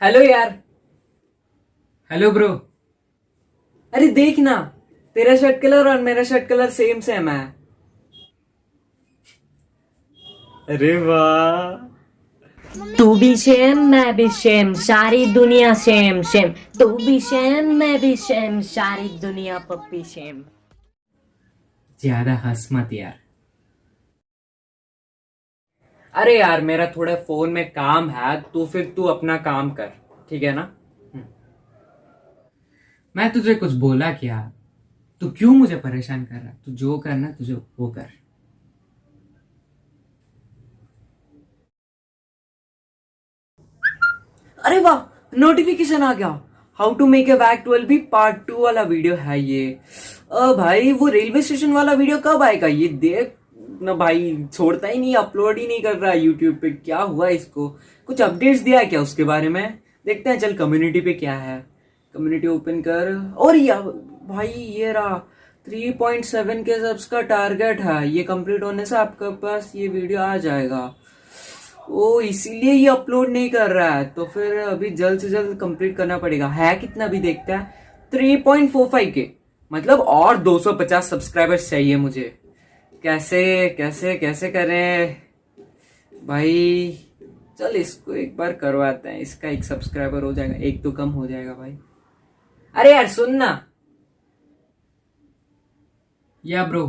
Hello यार। Hello bro. अरे देख ना, तेरा शर्ट कलर और मेरा शर्ट कलर सेम सेम है। अरे वाह। तू भी सेम मैं भी सेम सारी दुनिया सेम सेम। तू भी सेम मैं भी सेम सारी दुनिया पप्पी सेम। ज्यादा हंस मत यार। अरे यार मेरा थोड़ा फोन में काम है, तो फिर तू अपना काम कर, ठीक है ना। मैं तुझे कुछ बोला क्या? तू क्यों मुझे परेशान कर रहा? तू जो करना तुझे वो कर। अरे वाह, नोटिफिकेशन आ गया। How to make a back 12 भी पार्ट 2 वाला वीडियो है ये। भाई वो रेलवे स्टेशन वाला वीडियो कब आएगा ये देख ना भाई। छोड़ता ही नहीं, अपलोड ही नहीं कर रहा है यूट्यूब पे। क्या हुआ इसको? कुछ अपडेट्स दिया है क्या उसके बारे में? देखते हैं, चल कम्युनिटी पे क्या है। कम्युनिटी ओपन कर। और या भाई ये रहा 3.7 के सब्स का टारगेट है। ये कंप्लीट होने से आपके पास ये वीडियो आ जाएगा। ओ इसीलिए ये अपलोड नहीं कर रहा है, तो फिर अभी जल्द से जल्द कंप्लीट करना पड़ेगा। है कितना भी देखता है, 3.45 के। मतलब और 250 सब्सक्राइबर्स चाहिए मुझे। कैसे कैसे कैसे करें भाई? चल इसको एक बार करवाते हैं, इसका 1 सब्सक्राइबर हो जाएगा, 1 तो कम हो जाएगा भाई। अरे यार सुन ना। या ब्रो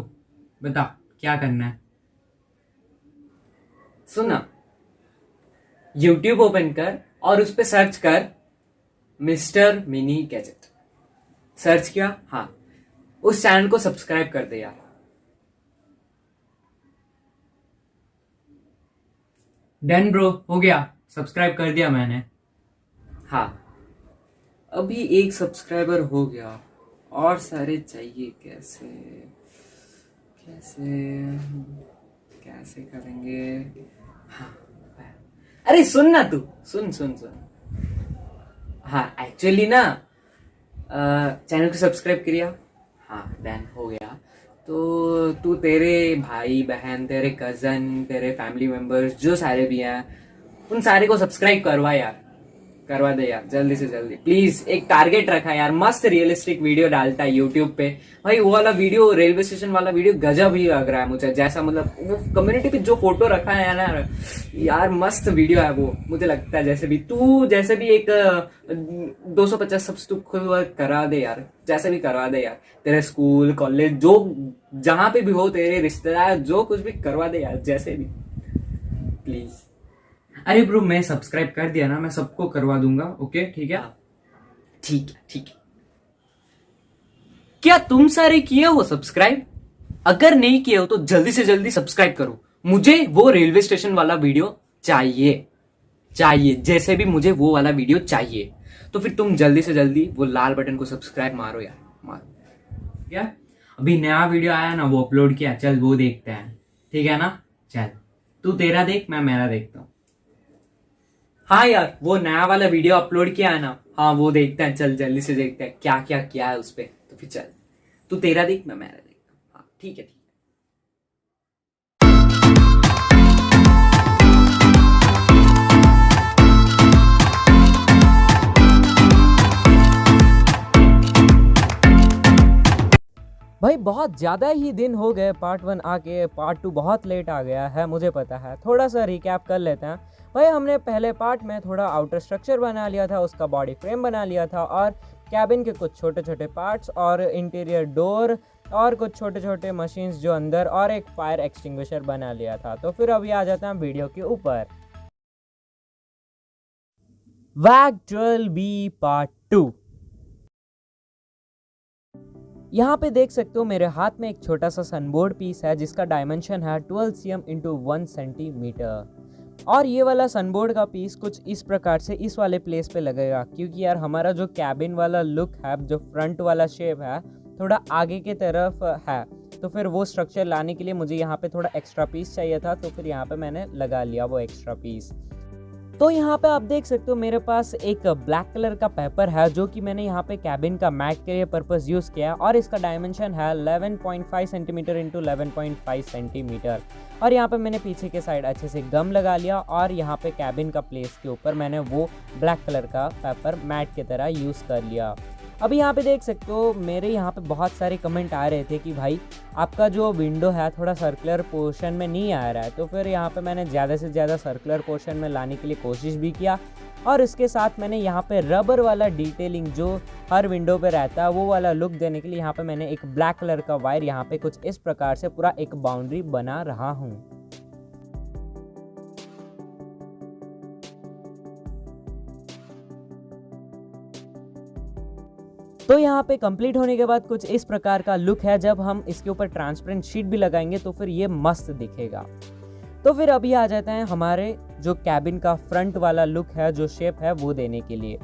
बता क्या करना है। सुन ना, यूट्यूब ओपन कर और उस पर सर्च कर मिस्टर मिनी गैजेट। सर्च किया? हाँ, उस चैनल को सब्सक्राइब कर दे यार। डन ब्रो, हो गया, सब्सक्राइब कर दिया मैंने। हाँ, अभी 1 सब्सक्राइबर हो गया, और सारे चाहिए। कैसे कैसे कैसे करेंगे? हाँ, अरे सुन ना तू, सुन सुन सुन। हाँ एक्चुअली ना, चैनल को सब्सक्राइब किया। हाँ डन हो गया। तो तू तेरे भाई बहन, तेरे कजन, तेरे फैमिली मेंबर्स जो सारे भी हैं, उन सारे को सब्सक्राइब करवा यार। करवा दे यार जल्दी से जल्दी प्लीज। एक टारगेट रखा यार, मस्त रियलिस्टिक वीडियो डालता है यूट्यूब पे भाई। वो वाला वीडियो, रेलवे स्टेशन वाला वीडियो गजब ही लग रहा है मुझे। जैसा मतलब वो कम्युनिटी पे जो फोटो रखा है ना यार, मस्त वीडियो है वो मुझे लगता है। जैसे भी एक 250 सब्स तू खुद करा दे यार, जैसे भी करवा दे यार। तेरे स्कूल कॉलेज जो जहां पे भी हो, तेरे रिश्तेदार जो कुछ भी करवा दे यार, जैसे भी प्लीज। अरे ब्रो मैं सब्सक्राइब कर दिया ना, मैं सबको करवा दूंगा। ओके ठीक है, ठीक है ठीक है। क्या तुम सारे किए हो सब्सक्राइब? अगर नहीं किए हो तो जल्दी से जल्दी सब्सक्राइब करो। मुझे वो रेलवे स्टेशन वाला वीडियो चाहिए, चाहिए जैसे भी मुझे वो वाला वीडियो चाहिए। तो फिर तुम जल्दी से जल्दी वो लाल बटन को सब्सक्राइब मारो यार, मारो। क्या अभी नया वीडियो आया ना, वो अपलोड किया, चल वो देखते हैं, ठीक है ना। चल तू तेरा देख, मैं मेरा देखता हूँ। हाँ यार वो नया वाला वीडियो अपलोड किया है ना, हाँ वो देखते हैं, चल जल्दी से देखते हैं क्या क्या किया है उस पर। तो फिर चल तू तेरा देख, मैं मेरा देखता हूँ। हाँ ठीक है ठीक है। भाई बहुत ज़्यादा ही दिन हो गए पार्ट 1 आके, पार्ट 2 बहुत लेट आ गया है मुझे पता है। थोड़ा सा रिकैप कर लेते हैं भाई। हमने पहले पार्ट में थोड़ा आउटर स्ट्रक्चर बना लिया था, उसका बॉडी फ्रेम बना लिया था, और कैबिन के कुछ छोटे छोटे पार्ट्स, और इंटीरियर डोर, और कुछ छोटे छोटे मशीन्स जो अंदर, और एक फायर एक्सटिंग्विशर बना लिया था। तो फिर अभी आ जाते हैं वीडियो के ऊपर। वैग 12B पार्ट 2। यहाँ पे देख सकते हो मेरे हाथ में एक छोटा सा सनबोर्ड पीस है जिसका डायमेंशन है 12 cm इंटू 1 सेंटीमीटर। और ये वाला सनबोर्ड का पीस कुछ इस प्रकार से इस वाले प्लेस पे लगेगा, क्योंकि यार हमारा जो कैबिन वाला लुक है, जो फ्रंट वाला शेप है, थोड़ा आगे के तरफ है। तो फिर वो स्ट्रक्चर लाने के लिए मुझे यहाँ पे थोड़ा एक्स्ट्रा पीस चाहिए था, तो फिर यहाँ पे मैंने लगा लिया वो एक्स्ट्रा पीस। तो यहाँ पे आप देख सकते हो मेरे पास एक ब्लैक कलर का पेपर है जो कि मैंने यहाँ पे कैबिन का मैट के लिए पर्पस यूज़ किया है और इसका डायमेंशन है 11.5 सेंटीमीटर इंटू 11.5 सेंटीमीटर। और यहाँ पे मैंने पीछे के साइड अच्छे से गम लगा लिया और यहाँ पे कैबिन का प्लेस के ऊपर मैंने वो ब्लैक कलर का पेपर मैट की तरह यूज़ कर लिया। अभी यहाँ पे देख सकते हो मेरे यहाँ पे बहुत सारे कमेंट आ रहे थे कि भाई आपका जो विंडो है थोड़ा सर्कुलर पोर्शन में नहीं आ रहा है, तो फिर यहाँ पे मैंने ज़्यादा से ज़्यादा सर्कुलर पोर्शन में लाने के लिए कोशिश भी किया और इसके साथ मैंने यहाँ पे रबर वाला डिटेलिंग जो हर विंडो पे रहता है वो वाला लुक देने के लिए यहाँ पे मैंने एक ब्लैक कलर का वायर यहाँ पे कुछ इस प्रकार से पूरा एक बाउंड्री बना रहा हूँ। तो यहाँ पे कंप्लीट होने के बाद कुछ इस प्रकार का लुक है। जब हम इसके ऊपर ट्रांसपेरेंट शीट भी लगाएंगे तो फिर ये मस्त दिखेगा। तो फिर अभी आ जाते हैं हमारे जो कैबिन का फ्रंट वाला लुक है, जो शेप है वो देने के लिए।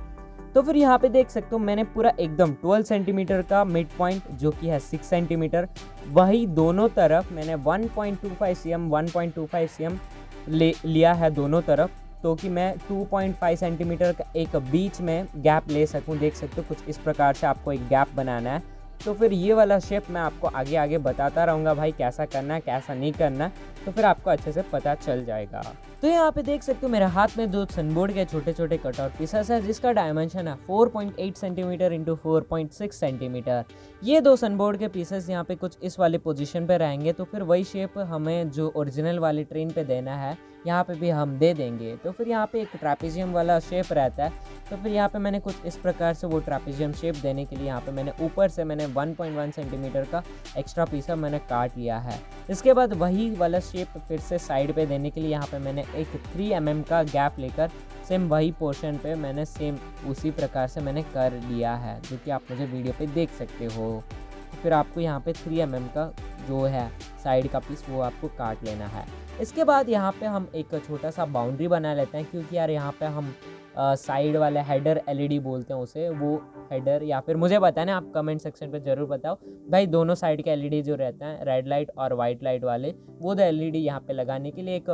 तो फिर यहाँ पे देख सकते हो मैंने पूरा एकदम 12 सेंटीमीटर का मिड पॉइंट जो कि है 6 सेंटीमीटर, वही दोनों तरफ मैंने 1.25 cm 1.25 cm लिया है दोनों तरफ, तो कि मैं 2.5 सेंटीमीटर का एक बीच में गैप ले सकूं। देख सकते हो कुछ इस प्रकार से आपको एक गैप बनाना है। तो फिर ये वाला शेप मैं आपको आगे आगे बताता रहूँगा भाई कैसा करना है कैसा नहीं करना है, तो फिर आपको अच्छे से पता चल जाएगा। तो यहाँ पे देख सकते हो मेरे हाथ में दो सनबोर्ड के छोटे छोटे कटआउट पीसेस है जिसका डायमेंशन है 4.8 सेंटीमीटर इंटू 4.6 सेंटीमीटर। ये दो सनबोर्ड के पीसेस यहाँ पे कुछ इस वाले पोजीशन पे रहेंगे, तो फिर वही शेप हमें जो ओरिजिनल वाली ट्रेन पे देना है यहाँ पे भी हम दे देंगे। तो फिर यहाँ पे एक ट्रैपेजियम वाला शेप रहता है, तो फिर यहाँ पे मैंने कुछ इस प्रकार से वो ट्रैपेजियम शेप देने के लिए यहाँ पे मैंने ऊपर से मैंने 1.1 सेंटीमीटर का एक्स्ट्रा पीस मैंने काट लिया है। इसके बाद वही वाला शेप फिर से साइड पे देने के लिए यहाँ पे मैंने एक 3 mm का गैप लेकर सेम वही पोर्शन पे मैंने सेम उसी प्रकार से मैंने कर लिया है, जो कि आप मुझे वीडियो पे देख सकते हो। तो फिर आपको यहाँ पे 3 mm का जो है साइड का पीस वो आपको काट लेना है। इसके बाद यहाँ पे हम एक छोटा सा बाउंड्री बना लेते हैं, क्योंकि यार यहाँ पे हम साइड वाले हेडर एलईडी बोलते हैं उसे, वो हेडर या फिर मुझे बताना आप कमेंट सेक्शन पे ज़रूर बताओ भाई। दोनों साइड के एलईडी जो रहते हैं रेड लाइट और वाइट लाइट वाले, वो द एलईडी यहाँ पे लगाने के लिए एक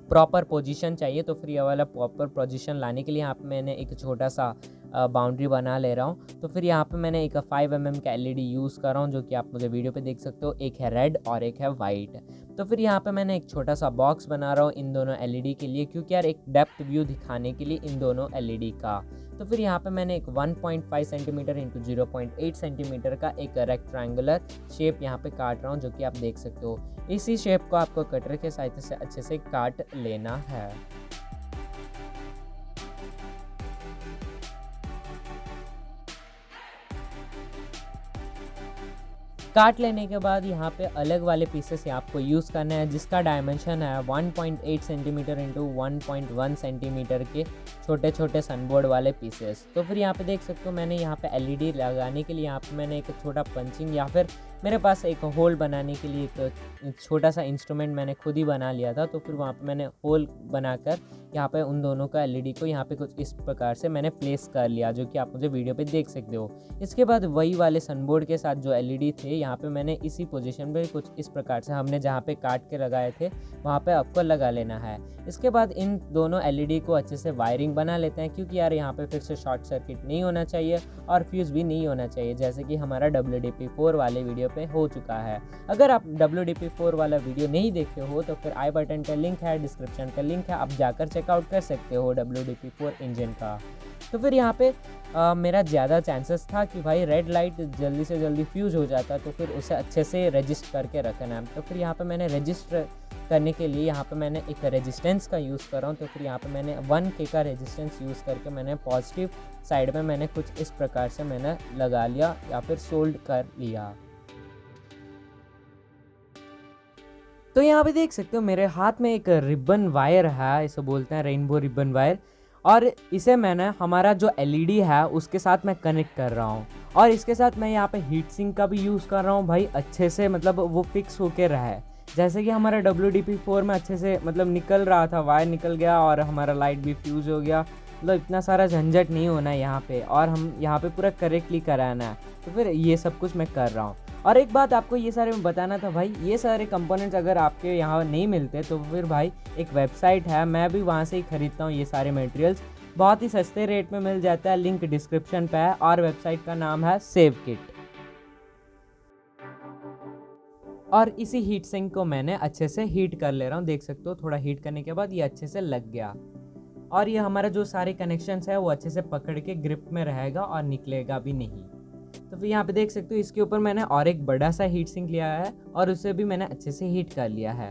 प्रॉपर पोजीशन चाहिए। तो फिर ये वाला प्रॉपर पोजीशन लाने के लिए यहाँ पे मैंने एक छोटा सा बाउंड्री बना ले रहा हूँ। तो फिर यहाँ पे मैंने एक 5 mm का एलईडी यूज़ कर रहा हूँ, जो कि आप मुझे वीडियो पे देख सकते हो। एक है रेड और एक है वाइट। तो फिर यहाँ पे मैंने एक छोटा सा बॉक्स बना रहा हूँ इन दोनों एलईडी के लिए, क्योंकि यार एक डेप्थ व्यू दिखाने के लिए इन दोनों एलईडी का। तो फिर यहाँ पे मैंने एक 1.5 सेंटीमीटर इंटू 0.8 सेंटीमीटर का एक रेक्टेंगुलर शेप यहाँ पे काट रहा हूँ, जो कि आप देख सकते हो। इसी शेप को आपको कटर के सहायता से अच्छे से काट लेना है। काट लेने के बाद यहाँ पे अलग वाले पीसेस आपको यूज़ करना है, जिसका डायमेंशन है 1.8 सेंटीमीटर इंटू 1.1 सेंटीमीटर के छोटे छोटे सनबोर्ड वाले पीसेस। तो फिर यहाँ पे देख सकते हो मैंने यहाँ पे एलईडी लगाने के लिए यहाँ पे मैंने एक छोटा पंचिंग या फिर मेरे पास एक होल बनाने के लिए एक छोटा सा इंस्ट्रूमेंट मैंने खुद ही बना लिया था। तो फिर वहाँ पे मैंने होल बनाकर यहाँ पे उन दोनों का एलईडी को यहाँ पे कुछ इस प्रकार से मैंने प्लेस कर लिया, जो कि आप मुझे वीडियो पे देख सकते हो। इसके बाद वही वाले सनबोर्ड के साथ जो एलईडी थे यहाँ पे मैंने इसी पोजीशन पे कुछ इस प्रकार से हमने जहाँ पे काट के लगाए थे वहाँ पे आपको लगा लेना है। इसके बाद इन दोनों एलईडी को अच्छे से वायरिंग बना लेते हैं, क्योंकि यार यहाँ पे फिर से शॉर्ट सर्किट नहीं होना चाहिए और फ्यूज़ भी नहीं होना चाहिए, जैसे कि हमारा WDP4 वाले वीडियो पे हो चुका है। अगर आप WDP4 वाला वीडियो नहीं देखते हो तो फिर आई बटन का लिंक है, डिस्क्रिप्शन का लिंक है, आप जाकर चेकआउट कर सकते हो WDP4 इंजन का। तो फिर यहाँ पे मेरा ज़्यादा चांसेस था कि भाई रेड लाइट जल्दी से जल्दी फ्यूज़ हो जाता, तो फिर उसे अच्छे से रजिस्ट करके रखना है। तो फिर यहाँ पे मैंने रजिस्टर करने के लिए यहाँ पे मैंने एक रेजिस्टेंस का यूज़ कर रहा हूँ। तो फिर यहाँ पे मैंने 1K का रेजिस्टेंस यूज़ करके मैंने पॉजिटिव साइड में मैंने कुछ इस प्रकार से मैंने लगा लिया या फिर सोल्ड कर लिया। तो यहाँ पे देख सकते हो मेरे हाथ में एक रिबन वायर है, इसे बोलते हैं रेनबो रिबन वायर, और इसे मैंने हमारा जो एलईडी है उसके साथ मैं कनेक्ट कर रहा हूँ। और इसके साथ मैं यहाँ पे हीट सिंक का भी यूज़ कर रहा हूँ भाई, अच्छे से मतलब वो फिक्स होके रहे, जैसे कि हमारा WDP4 में अच्छे से मतलब निकल रहा था, वायर निकल गया और हमारा लाइट भी फ्यूज़ हो गया। मतलब इतना सारा झंझट नहीं होना है यहाँ पे, और हम यहाँ पे पूरा करेक्टली कराना है। तो फिर ये सब कुछ मैं कर रहा हूँ। और एक बात आपको ये सारे में बताना था भाई, ये सारे कंपोनेंट्स अगर आपके यहाँ नहीं मिलते तो फिर भाई एक वेबसाइट है, मैं भी वहाँ से ही ख़रीदता हूँ ये सारे मटेरियल्स, बहुत ही सस्ते रेट में मिल जाता है, लिंक डिस्क्रिप्शन पे है और वेबसाइट का नाम है सेव किट। और इसी हीट सिंक को मैंने अच्छे से हीट कर ले रहा हूँ, देख सकते हो थोड़ा हीट करने के बाद ये अच्छे से लग गया और ये हमारा जो सारे कनेक्शंस है वो अच्छे से पकड़ के ग्रिप में रहेगा और निकलेगा भी नहीं। तो फिर यहाँ पे देख सकते हो इसके ऊपर मैंने और एक बड़ा सा हीट सिंक लिया है और उसे भी मैंने अच्छे से हीट कर लिया है।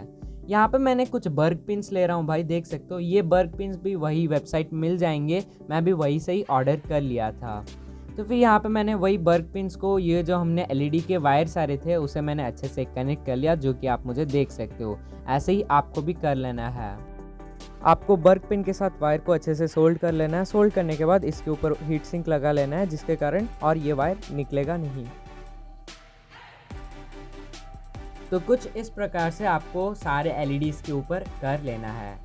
यहाँ पे मैंने कुछ बर्ग पिन्स ले रहा हूँ भाई, देख सकते हो ये बर्ग पिन्स भी वही वेबसाइट में मिल जाएंगे, मैं भी वही से ही ऑर्डर कर लिया था। तो फिर यहाँ पे मैंने वही बर्ग पिन्स को, ये जो हमने एलईडी के वायर सारे थे उसे मैंने अच्छे से कनेक्ट कर लिया, जो कि आप मुझे देख सकते हो। ऐसे ही आपको भी कर लेना है। आपको बर्ग पिन के साथ वायर को अच्छे से सोल्ड कर लेना है। सोल्ड करने के बाद इसके ऊपर हीट सिंक लगा लेना है, जिसके कारण और ये वायर निकलेगा नहीं। तो कुछ इस प्रकार से आपको सारे एलईडीज़ के ऊपर कर लेना है।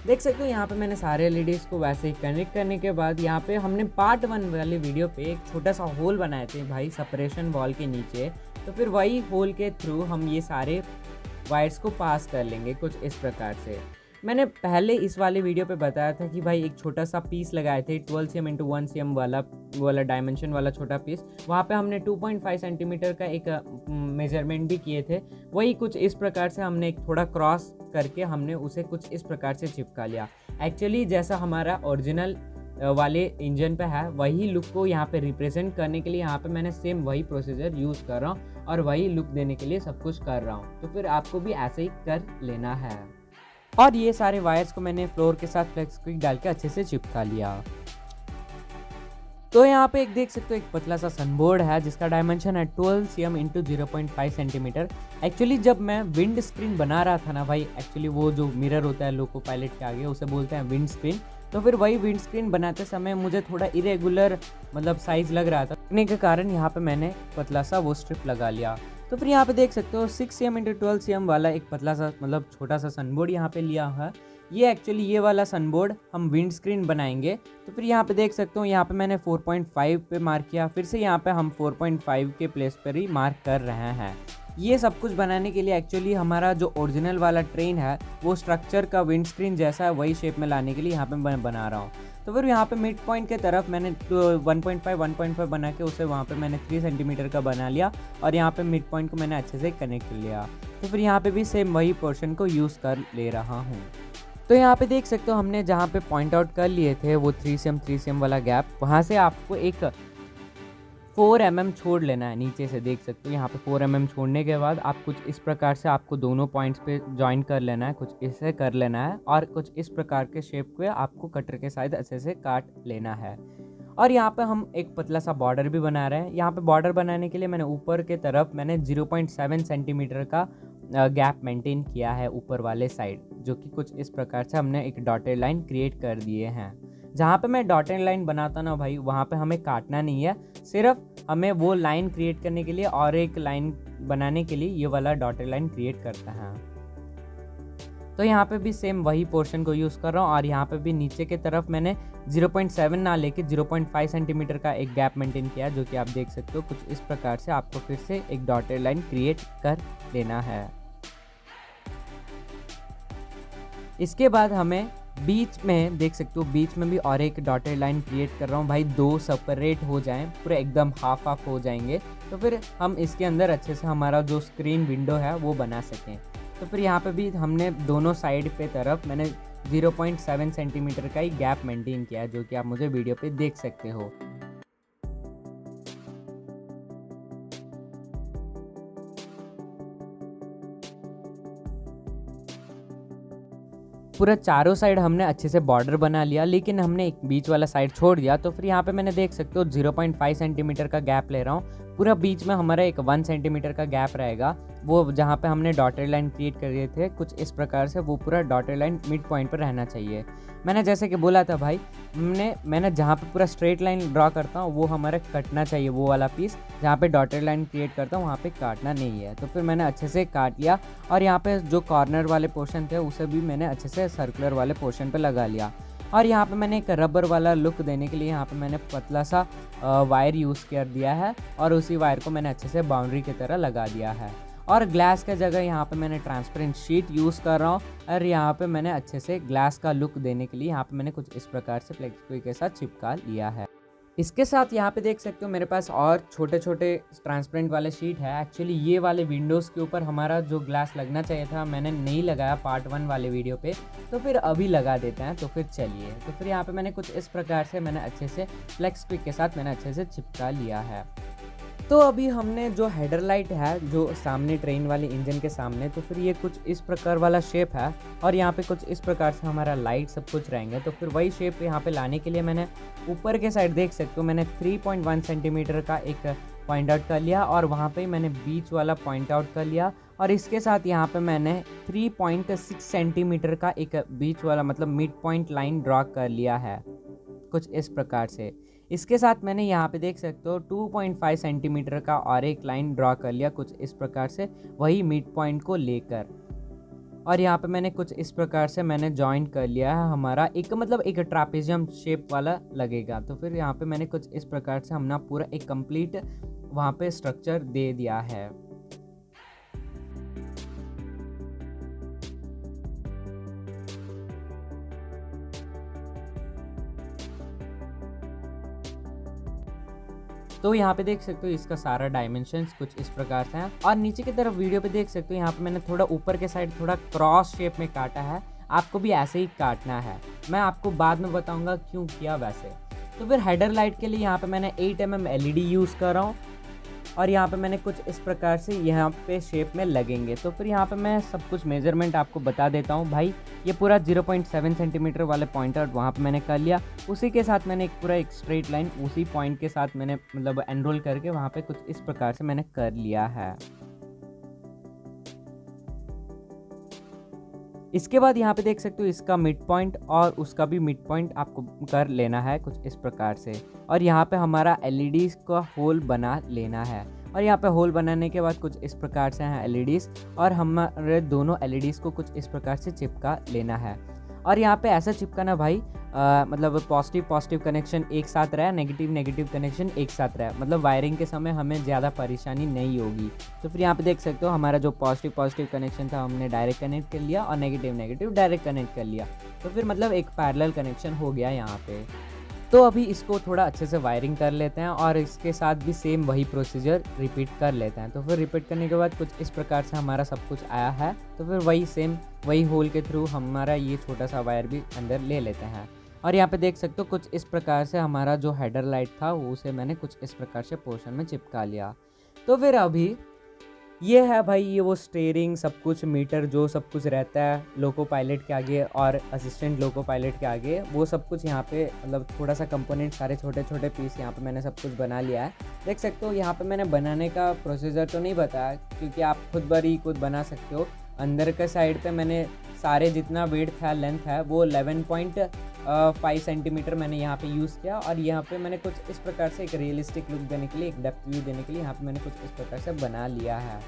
देख सकते हो यहाँ पे मैंने सारे एलईडीज़ को वैसे ही कनेक्ट करने के बाद यहाँ पे हमने पार्ट 1 वाली वीडियो पे एक छोटा सा होल बनाए थे भाई सेपरेशन वॉल के नीचे। तो फिर वही होल के थ्रू हम ये सारे वायर्स को पास कर लेंगे कुछ इस प्रकार से। मैंने पहले इस वाले वीडियो पे बताया था कि भाई एक छोटा सा पीस लगाए थे 12 cm × 1 cm वाला डायमेंशन वाला छोटा पीस, वहाँ पे हमने 2.5 सेंटीमीटर का एक मेजरमेंट भी किए थे। वही कुछ इस प्रकार से हमने एक थोड़ा क्रॉस करके हमने उसे कुछ इस प्रकार से चिपका लिया। एक्चुअली जैसा हमारा ओरिजिनल वाले इंजन पे है वही लुक को यहाँ पे रिप्रेजेंट करने के लिए यहाँ पे मैंने सेम वही प्रोसीजर यूज़ कर रहा हूँ और वही लुक देने के लिए सब कुछ कर रहा हूँ। तो फिर आपको भी ऐसे ही कर लेना है। और ये सारे वायर्स को मैंने फ्लोर के साथ फ्लेक्स क्विक डाल के अच्छे से चिपका लिया। तो यहाँ पे एक देख सकते हो एक पतला सा सनबोर्ड है जिसका डायमेंशन है 12 cm × 0.5 सेंटीमीटर। एक्चुअली जब मैं विंड स्क्रीन बना रहा था ना भाई, एक्चुअली वो जो मिरर होता है लोको पायलट के आगे उसे बोलते हैं विंड स्क्रीन। तो फिर वही विंड स्क्रीन बनाते समय मुझे थोड़ा इरेगुलर मतलब साइज़ लग रहा था, लगने के कारण यहाँ पे मैंने पतला सा वो स्ट्रिप लगा लिया। तो फिर यहाँ पे देख सकते हो 6 cm × 12 cm वाला एक पतला सा मतलब छोटा सा सनबोर्ड यहाँ पे लिया है। ये एक्चुअली ये वाला सनबोर्ड हम विंड स्क्रीन बनाएंगे। तो फिर यहाँ पे देख सकते हो यहाँ पे मैंने 4.5 पे मार्क किया, फिर से यहाँ पे हम 4.5 के प्लेस पर ही मार्क कर रहे हैं। ये सब कुछ बनाने के लिए एक्चुअली हमारा जो ओरिजिनल वाला ट्रेन है वो स्ट्रक्चर का विंड स्क्रीन जैसा है वही शेप में लाने के लिए यहाँ पे मैं बना रहा हूँ। तो फिर यहाँ पे मिड पॉइंट के तरफ मैंने 1.5 बना के उसे वहाँ पे मैंने 3 सेंटीमीटर का बना लिया और यहाँ पे मिड पॉइंट को मैंने अच्छे से कनेक्ट कर लिया। तो फिर यहाँ पे भी सेम वही पोर्शन को यूज़ कर ले रहा हूँ। तो यहाँ पे देख सकते हो हमने जहाँ पे पॉइंट आउट कर लिए थे वो 3 cm वाला गैप, वहाँ से आपको एक 4 mm छोड़ लेना है नीचे से। देख सकते हो यहाँ पे 4 mm छोड़ने के बाद आप कुछ इस प्रकार से आपको दोनों पॉइंट्स पे ज्वाइन कर लेना है, कुछ इसे कर लेना है और कुछ इस प्रकार के शेप को आपको कटर के साथ अच्छे से काट लेना है। और यहाँ पे हम एक पतला सा बॉर्डर भी बना रहे हैं। यहाँ पे बॉर्डर बनाने के लिए मैंने ऊपर के तरफ मैंने 0.7 सेंटीमीटर का गैप मेंटेन किया है ऊपर वाले साइड, जो कि कुछ इस प्रकार से हमने एक डॉटेड लाइन क्रिएट कर दिए हैं। जहाँ पे मैं डॉटेड लाइन बनाता ना भाई वहाँ पे हमें काटना नहीं है, सिर्फ हमें वो लाइन क्रिएट करने के लिए और एक लाइन बनाने के लिए ये वाला डॉटेड लाइन क्रिएट करता है। तो यहाँ पे भी सेम वही पोर्शन को यूज़ कर रहा हूँ और यहाँ पे भी नीचे के तरफ मैंने 0.7 ना लेके 0.5 सेंटीमीटर का एक गैप मेंटेन किया, जो कि आप देख सकते हो। कुछ इस प्रकार से आपको फिर से एक डॉटेड लाइन क्रिएट कर लेना है। इसके बाद हमें बीच में देख सकते हो बीच में भी और एक डॉटेड लाइन क्रिएट कर रहा हूँ भाई, 2 सेपरेट हो जाएं, पूरे एकदम हाफ हाफ हो जाएंगे। तो फिर हम इसके अंदर अच्छे से हमारा जो स्क्रीन विंडो है वो बना सकें। तो फिर यहाँ पे भी हमने दोनों साइड पे तरफ मैंने 0.7 सेंटीमीटर का ही गैप मेंटेन किया है, जो कि आप मुझे वीडियो पे देख सकते हो। पूरा चारों साइड हमने अच्छे से बॉर्डर बना लिया, लेकिन हमने एक बीच वाला साइड छोड़ दिया। तो फिर यहाँ पे मैंने देख सकते हो 0.5 सेंटीमीटर का गैप ले रहा हूँ। पूरा बीच में हमारा एक 1 सेंटीमीटर का गैप रहेगा, वो जहाँ पे हमने डॉटेड लाइन क्रिएट कर दिए थे कुछ इस प्रकार से, वो पूरा डॉटेड लाइन मिड पॉइंट पर रहना चाहिए। मैंने जैसे कि बोला था भाई, मैंने जहाँ पे पूरा स्ट्रेट लाइन ड्रॉ करता हूँ वो हमारा कटना चाहिए, वो वाला पीस जहाँ पे डॉटेड लाइन क्रिएट करता हूँ वहाँ पे काटना नहीं है। तो फिर मैंने अच्छे से काट लिया और यहाँ पे जो कॉर्नर वाले पोर्शन थे उसे भी मैंने अच्छे से सर्कुलर वाले पोर्शन पे लगा लिया। और यहाँ पे मैंने एक रबर वाला लुक देने के लिए यहाँ पे मैंने पतला सा वायर यूज़ कर दिया है और उसी वायर को मैंने अच्छे से बाउंड्री की तरह लगा दिया है। और ग्लास के जगह यहाँ पे मैंने ट्रांसपेरेंट शीट यूज़ कर रहा हूँ और यहाँ पे मैंने अच्छे से ग्लास का लुक देने के लिए यहाँ पे मैंने कुछ इस प्रकार से फ्लेक्सिक्विक के साथ चिपका लिया है। इसके साथ यहाँ पे देख सकते हो मेरे पास और छोटे छोटे ट्रांसपेरेंट वाले शीट है। एक्चुअली ये वाले विंडोज़ के ऊपर हमारा जो ग्लास लगना चाहिए था मैंने नहीं लगाया पार्ट 1 वाले वीडियो पे, तो फिर अभी लगा देते हैं। तो फिर चलिए, तो फिर यहाँ पे मैंने कुछ इस प्रकार से मैंने अच्छे से फ्लेक्सिक्विक के साथ मैंने अच्छे से चिपका लिया है। तो अभी हमने जो हेडर लाइट है जो सामने ट्रेन वाले इंजन के सामने, तो फिर ये कुछ इस प्रकार वाला शेप है और यहाँ पे कुछ इस प्रकार से हमारा लाइट सब कुछ रहेंगे। तो फिर वही शेप यहाँ पे लाने के लिए मैंने ऊपर के साइड देख सकते हो मैंने 3.1 सेंटीमीटर का एक पॉइंट आउट कर लिया और वहाँ पे मैंने बीच वाला पॉइंट आउट कर लिया और इसके साथ यहाँ पे मैंने 3.6 सेंटीमीटर का एक बीच वाला मतलब मिड पॉइंट लाइन ड्रॉ कर लिया है कुछ इस प्रकार से। इसके साथ मैंने यहाँ पे देख सकते हो 2.5 सेंटीमीटर का और एक लाइन ड्रॉ कर लिया कुछ इस प्रकार से वही मिड पॉइंट को लेकर। और यहाँ पे मैंने कुछ इस प्रकार से मैंने जॉइंट कर लिया है, हमारा एक मतलब एक ट्रापेजियम शेप वाला लगेगा। तो फिर यहाँ पे मैंने कुछ इस प्रकार से हमने पूरा एक कंप्लीट वहाँ पे स्ट्रक्चर दे दिया है। तो यहाँ पे देख सकते हो इसका सारा डायमेंशंस कुछ इस प्रकार से हैं और नीचे की तरफ वीडियो पे देख सकते हो यहाँ पे मैंने थोड़ा ऊपर के साइड थोड़ा क्रॉस शेप में काटा है। आपको भी ऐसे ही काटना है, मैं आपको बाद में बताऊंगा क्यों किया वैसे। तो फिर हेडर लाइट के लिए यहाँ पे मैंने 8mm LED यूज़ कर रहा हूँ और यहाँ पे मैंने कुछ इस प्रकार से यहाँ पे शेप में लगेंगे। तो फिर यहाँ पे मैं सब कुछ मेजरमेंट आपको बता देता हूँ भाई। ये पूरा 0.7 सेंटीमीटर वाले पॉइंट आउट वहाँ पे मैंने कर लिया, उसी के साथ मैंने एक पूरा एक स्ट्रेट लाइन उसी पॉइंट के साथ मैंने मतलब एनरोल करके वहाँ पे कुछ इस प्रकार से मैंने कर लिया है। इसके बाद यहाँ पे देख सकते हो इसका मिड पॉइंट और उसका भी मिड पॉइंट आपको कर लेना है कुछ इस प्रकार से। और यहाँ पे हमारा LEDs का होल बना लेना है और यहाँ पे होल बनाने के बाद कुछ इस प्रकार से हैं LEDs और हमारे दोनों LEDs को कुछ इस प्रकार से चिपका लेना है। और यहाँ पे ऐसा चिपकाना भाई मतलब पॉजिटिव कनेक्शन एक साथ रहे, नेगेटिव कनेक्शन एक साथ रहे, मतलब वायरिंग के समय हमें ज़्यादा परेशानी नहीं होगी। तो फिर यहाँ पे देख सकते हो हमारा जो पॉजिटिव कनेक्शन था हमने डायरेक्ट कनेक्ट कर लिया और नेगेटिव डायरेक्ट कनेक्ट कर लिया। तो फिर मतलब एक पैरेलल कनेक्शन हो गया यहाँ पे। तो अभी इसको थोड़ा अच्छे से वायरिंग कर लेते हैं और इसके साथ भी सेम वही प्रोसीजर रिपीट कर लेते हैं। तो फिर रिपीट करने के बाद कुछ इस प्रकार से हमारा सब कुछ आया है। तो फिर वही होल के थ्रू हमारा ये छोटा सा वायर भी अंदर ले लेते हैं। और यहाँ पे देख सकते हो कुछ इस प्रकार से हमारा जो हेडर लाइट था उसे मैंने कुछ इस प्रकार से पोर्शन में चिपका लिया। तो फिर अभी ये है भाई ये वो स्टीयरिंग सब कुछ मीटर जो सब कुछ रहता है लोको पायलट के आगे और असिस्टेंट लोको पायलट के आगे, वो सब कुछ यहाँ पे मतलब थोड़ा सा कंपोनेंट सारे छोटे छोटे पीस यहाँ पे मैंने सब कुछ बना लिया है। देख सकते हो यहाँ पे मैंने बनाने का प्रोसीजर तो नहीं बताया क्योंकि आप खुद बना सकते हो। अंदर के साइड पे मैंने सारे जितना विड्थ है लेंथ है वो 11.5 सेंटीमीटर मैंने यहाँ पे यूज़ किया और यहाँ पे मैंने कुछ इस प्रकार से एक रियलिस्टिक लुक देने के लिए एक डेप्थ व्यू देने के लिए यहाँ पे मैंने कुछ इस प्रकार से बना लिया है।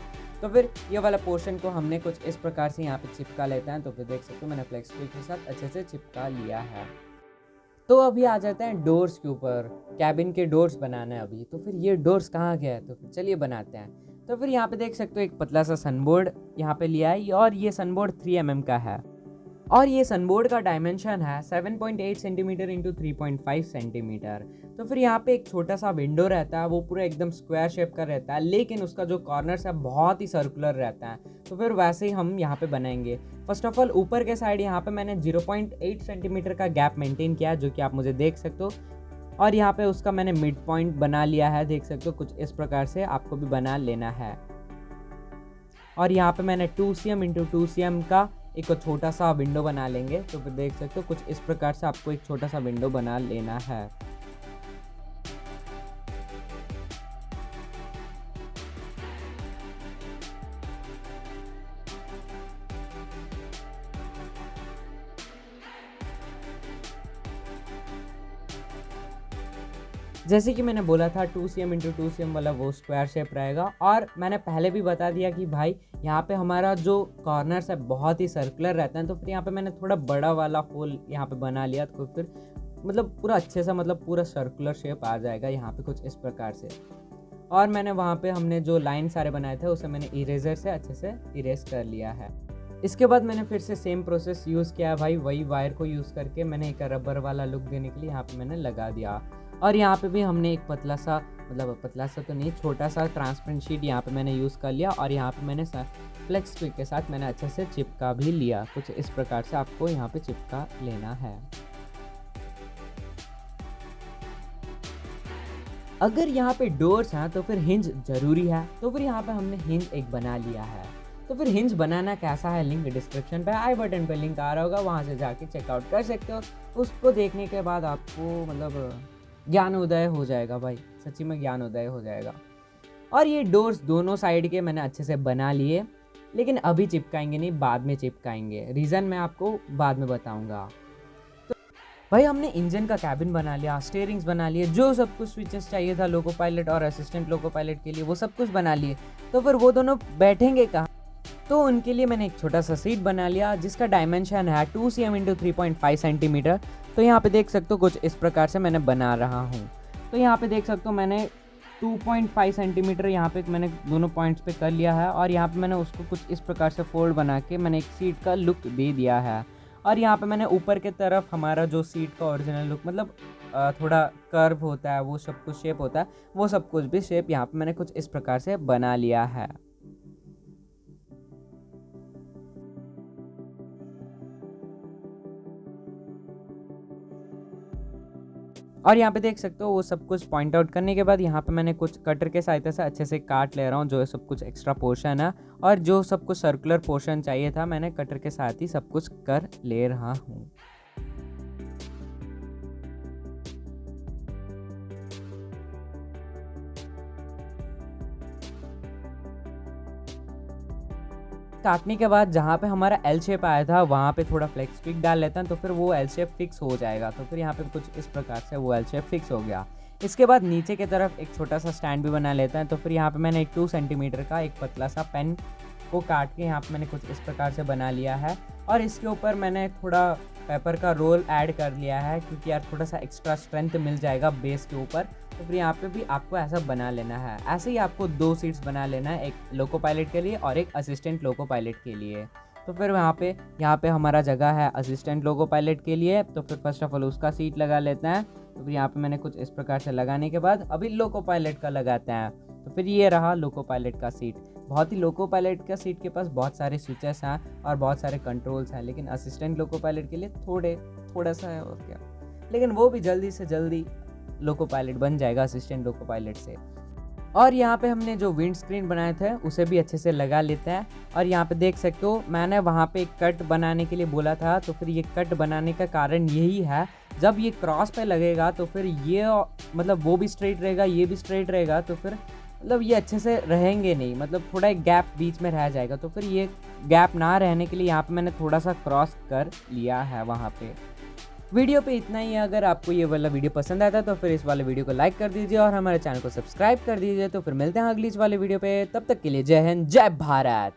तो फिर ये वाला पोर्शन को हमने कुछ इस प्रकार से यहाँ पे चिपका लेते हैं। तो फिर देख सकते हो मैंने फ्लेक्सिक्विक के साथ अच्छे से चिपका लिया है। तो अभी आ जाते हैं डोर्स के ऊपर, कैबिन के डोर्स बनाना है अभी। तो फिर ये डोर्स कहाँ गया है, तो फिर चलिए बनाते हैं। तो फिर यहाँ पे देख सकते हो एक पतला सा सनबोर्ड यहाँ पे लिया है और ये सनबोर्ड 3mm का है और ये सनबोर्ड का डायमेंशन है 7.8 सेंटीमीटर इंटू 3.5 सेंटीमीटर। तो फिर यहाँ पे एक छोटा सा विंडो रहता है, वो पूरा एकदम स्क्वायर शेप का रहता है लेकिन उसका जो कॉर्नर्स है बहुत ही सर्कुलर रहता है। तो फिर वैसे ही हम यहाँ पे बनाएंगे। फर्स्ट ऑफ ऑल ऊपर के साइड यहाँ पे मैंने 0.8 सेंटीमीटर का गैप मेंटेन किया है जो कि आप मुझे देख सकते हो और यहाँ पे उसका मैंने मिड पॉइंट बना लिया है, देख सकते हो कुछ इस प्रकार से आपको भी बना लेना है। और यहाँ पे मैंने 2cm इंटू 2cm का एक छोटा सा विंडो बना लेंगे। तो फिर देख सकते हो कुछ इस प्रकार से आपको एक छोटा सा विंडो बना लेना है। जैसे कि मैंने बोला था 2cm इंटू 2cm वाला वो स्क्वायर शेप रहेगा और मैंने पहले भी बता दिया कि भाई यहाँ पे हमारा जो कॉर्नर्स है बहुत ही सर्कुलर रहता है, तो फिर यहाँ पे मैंने थोड़ा बड़ा वाला होल यहाँ पे बना लिया, तो फिर मतलब पूरा अच्छे से मतलब पूरा सर्कुलर शेप आ जाएगा यहाँ पे कुछ इस प्रकार से। और मैंने वहाँ पे हमने जो लाइन सारे बनाए थे उसे मैंने इरेजर से अच्छे से इरेज कर लिया है। इसके बाद मैंने फिर से सेम प्रोसेस यूज़ किया है भाई, वही वायर को यूज़ करके मैंने एक रबर वाला लुक देने के लिए यहाँ पे मैंने लगा दिया। और यहाँ पे भी हमने एक पतला सा, मतलब पतला सा तो नहीं, छोटा सा ट्रांसपेरेंट शीट यहाँ पे मैंने यूज़ कर लिया और यहाँ पे मैंने फ्लेक्स क्विक के साथ मैंने अच्छे से चिपका भी लिया। कुछ इस प्रकार से आपको यहाँ पे चिपका लेना है। अगर यहाँ पे डोर्स हैं तो फिर हिंज ज़रूरी है, तो फिर यहाँ पे हमने हिंज एक बना लिया है। तो फिर हिंज बनाना कैसा है, लिंक डिस्क्रिप्शन पे आई बटन पे लिंक आ रहा होगा, वहाँ से जाके चेकआउट कर सकते हो। उसको देखने के बाद आपको मतलब ज्ञान उदय हो जाएगा भाई, सच्ची में ज्ञान उदय हो जाएगा। और ये डोर्स दोनों साइड के मैंने अच्छे से बना लिए, लेकिन अभी चिपकाएंगे नहीं, बाद में चिपकाएंगे। रीज़न मैं आपको बाद में बताऊँगा। भाई हमने इंजन का कैबिन बना लिया, स्टीयरिंग्स बना लिए, जो सब कुछ स्विचेस चाहिए था लोको पायलट और असिस्टेंट लोको पायलट के लिए वो सब कुछ बना लिए। तो फिर वो दोनों बैठेंगे कहाँ, तो उनके लिए मैंने एक छोटा सा सीट बना लिया जिसका डायमेंशन है 2 cm × 3.5 सेंटीमीटर। तो यहाँ पे देख सकते हो कुछ इस प्रकार से मैंने बना रहा हूँ। तो यहाँ पे देख सकते हो मैंने 2.5 सेंटीमीटर यहाँ पे मैंने दोनों पॉइंट्स पे कर लिया है और यहाँ पे मैंने उसको कुछ इस प्रकार से फोल्ड बना के मैंने एक सीट का लुक दे दिया है। और यहाँ पे मैंने ऊपर के तरफ हमारा जो सीट का ओरिजिनल लुक, मतलब थोड़ा कर्व होता है, वो सब कुछ शेप होता है, वो सब कुछ भी शेप यहाँ पे मैंने कुछ इस प्रकार से बना लिया है। और यहाँ पे देख सकते हो वो सब कुछ पॉइंट आउट करने के बाद यहाँ पे मैंने कुछ कटर के सहायता से अच्छे से काट ले रहा हूँ जो सब कुछ एक्स्ट्रा पोर्शन है, और जो सब कुछ सर्कुलर पोर्शन चाहिए था मैंने कटर के साथ ही सब कुछ कर ले रहा हूँ। काटने के बाद जहाँ पे हमारा एल शेप आया था वहाँ पे थोड़ा फ्लेक्स क्विक डाल लेते हैं, तो फिर वो एल शेप फिक्स हो जाएगा। तो फिर यहाँ पे कुछ इस प्रकार से वो एल शेप फिक्स हो गया। इसके बाद नीचे की तरफ एक छोटा सा स्टैंड भी बना लेते हैं। तो फिर यहाँ पे मैंने एक 2 सेंटीमीटर का एक पतला सा पेन को काट के यहाँ पे मैंने कुछ इस प्रकार से बना लिया है, और इसके ऊपर मैंने थोड़ा पेपर का रोल ऐड कर लिया है क्योंकि यार थोड़ा सा एक्स्ट्रा स्ट्रेंथ मिल जाएगा बेस के ऊपर। तो फिर यहाँ पे भी आपको ऐसा बना लेना है। ऐसे ही आपको 2 सीट्स बना लेना है, एक लोको पायलट के लिए और एक असिस्टेंट लोको पायलट के लिए। तो फिर यहाँ पे हमारा जगह है असिस्टेंट लोको पायलट के लिए। तो फिर फर्स्ट ऑफ ऑल उसका सीट लगा लेते हैं। तो फिर यहाँ पे मैंने कुछ इस प्रकार से लगाने के बाद अभी लोको पायलट का लगाते हैं। तो फिर ये रहा लोको पायलट का सीट। बहुत ही लोको पायलट का सीट के पास बहुत सारे स्विचेस हैं और बहुत सारे कंट्रोल्स हैं, लेकिन असिस्टेंट लोको पायलट के लिए थोड़ा सा है और क्या, लेकिन वो भी जल्दी से जल्दी लोको पायलट बन जाएगा असिस्टेंट लोको पायलट से। और यहाँ पे हमने जो विंड स्क्रीन बनाए थे उसे भी अच्छे से लगा लेते हैं। और यहाँ पे देख सकते हो मैंने वहाँ पे एक कट बनाने के लिए बोला था, तो फिर ये कट बनाने का कारण यही है, जब ये क्रॉस पे लगेगा तो फिर ये मतलब वो भी स्ट्रेट रहेगा, ये भी स्ट्रेट रहेगा, तो फिर मतलब ये अच्छे से रहेंगे नहीं, मतलब थोड़ा एक गैप बीच में रह जाएगा। तो फिर ये गैप ना रहने के लिए यहाँ पे मैंने थोड़ा सा क्रॉस कर लिया है वहाँ पे। वीडियो पे इतना ही है। अगर आपको ये वाला वीडियो पसंद आता है तो फिर इस वाले वीडियो को लाइक कर दीजिए और हमारे चैनल को सब्सक्राइब कर दीजिए। तो फिर मिलते हैं अगली इस वाले वीडियो पे, तब तक के लिए जय हिंद, जय भारत।